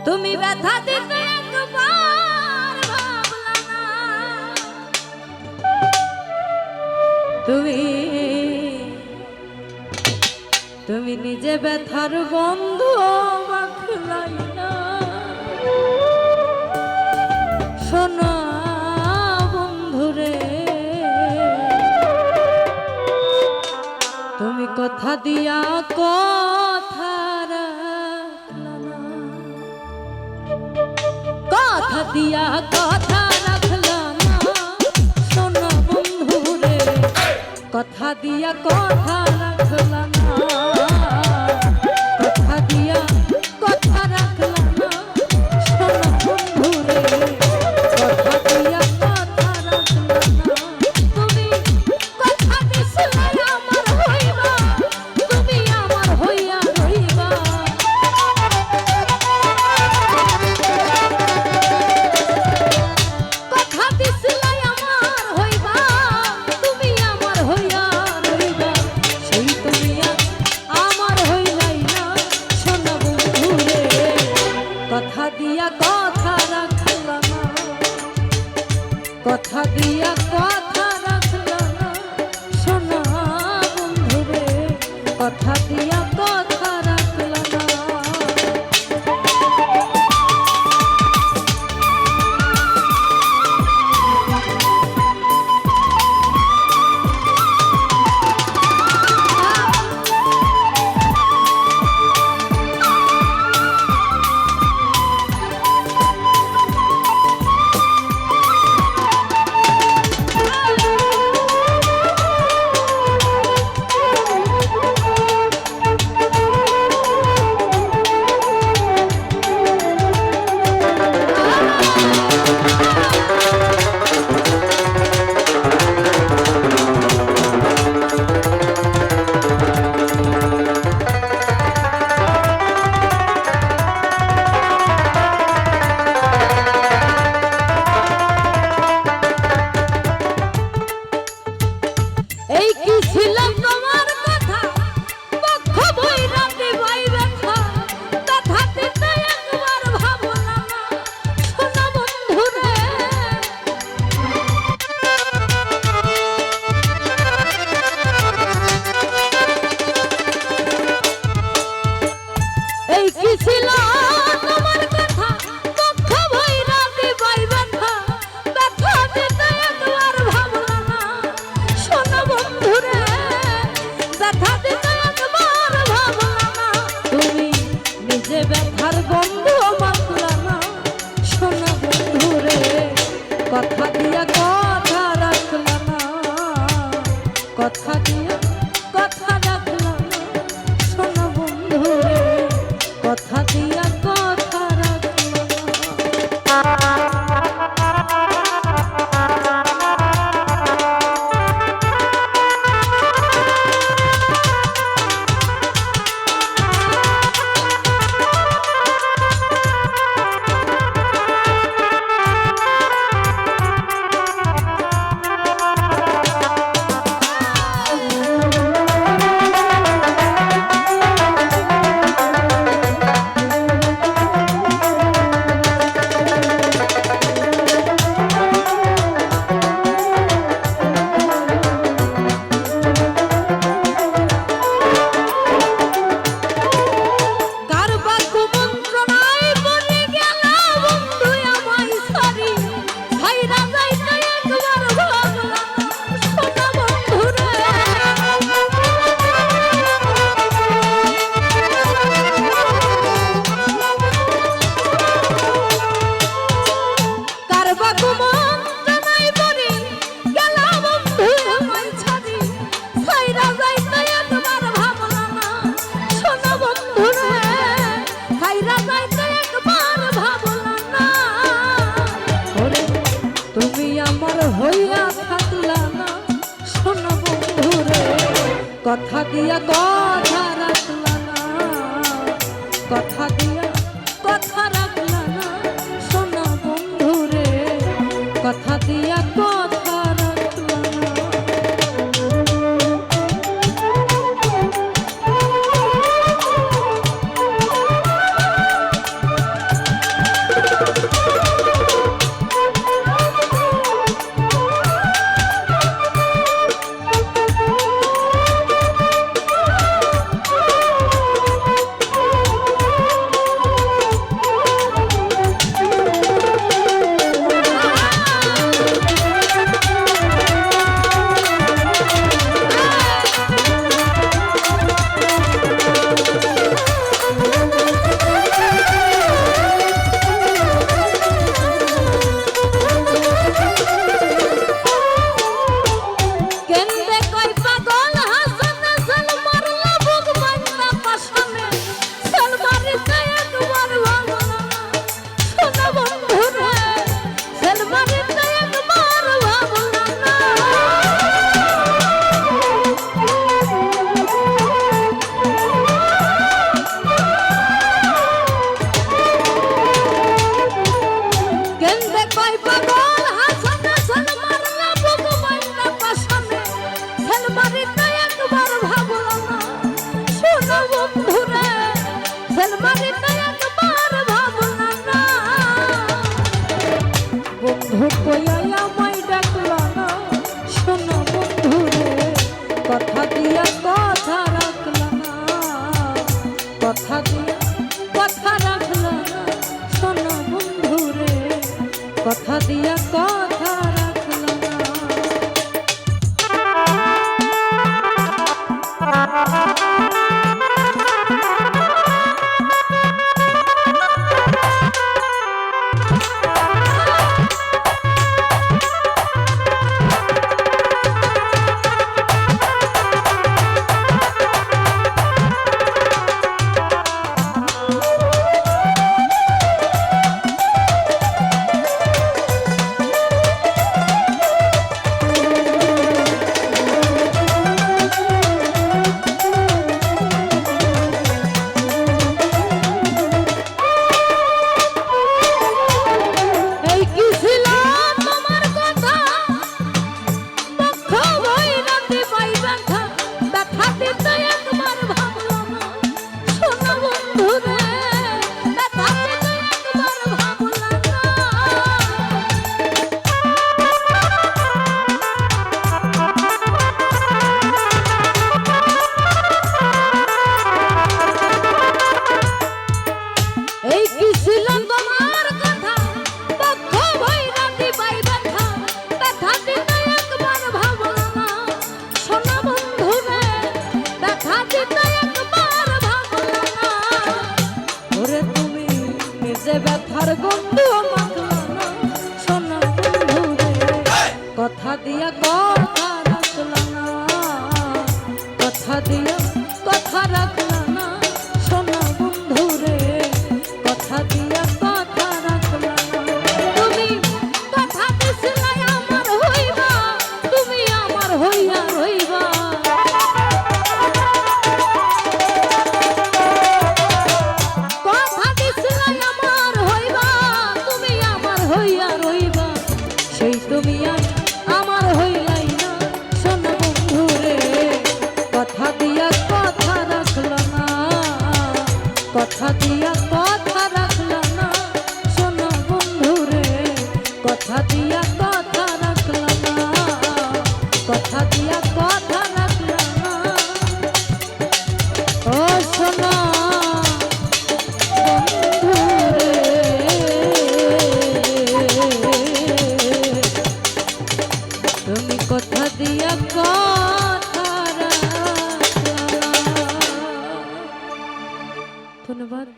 তুমি ব্যথা দিতে একবার ভাবলা না, তুমি নিজে ব্যথার বন্ধু মাখলাই না। শোনো বন্ধুরে, তুমি কথা দিয়া কথা রাখলা না, কথা দিয়া কথা রাখলা না। শোনো বন্ধুরে, কথা দিয়া কথা রাখলা না, কথা দিয়া কথা রাখলা না। শোনো বন্ধুরে, কথা দিয়া কথা রাখলা না। তুমি কথা দিছিলে আমার হইবা, তুমি আমার হইয়া রইবা। কথা দিছিলে আমার হইবা, তুমি আমার হইয়া রইবা। সেই তুমি আমার হইলাই না। শোনো বন্ধুরে, কথা দিয়া কথা রাখলা না, কথা দিয়া কথা রাখলা না। শোনো বন্ধুরে, কথা দিয়া কথা রাখলা না। এই কি ছিল তোমার কথা, পক্ষ বৈরাতে ভাই ব্যথা, ব্যথা দিতে একবার ভাবলা না। শোনো বন্ধুরে, এই কি ছিল তোমার কথা, পক্ষ বৈরাতে ভাই ব্যথা, ব্যথা দিতে একবার ভাবলা না। শোনো বন্ধুরে, ব্যথা দিতে একবার ভাবলা না। তুমি নিজে ব্যথার গন্ধ মাখলা না। শোনো বন্ধুরে, কথা দিয়া কথা রাখলা না, কথা দিয়া কথা রাখলা না। শোনো বন্ধুরে, কথা দিয়া কথা রাখলা না। কথা দিয়া কথা রাখলা না, কথা দিয়া কথা রাখলা না। শোনো বন্ধুরে, কথা দিয়া কথা রাখলা না। দিয়া কথা রাখলা। ধন্যবাদ।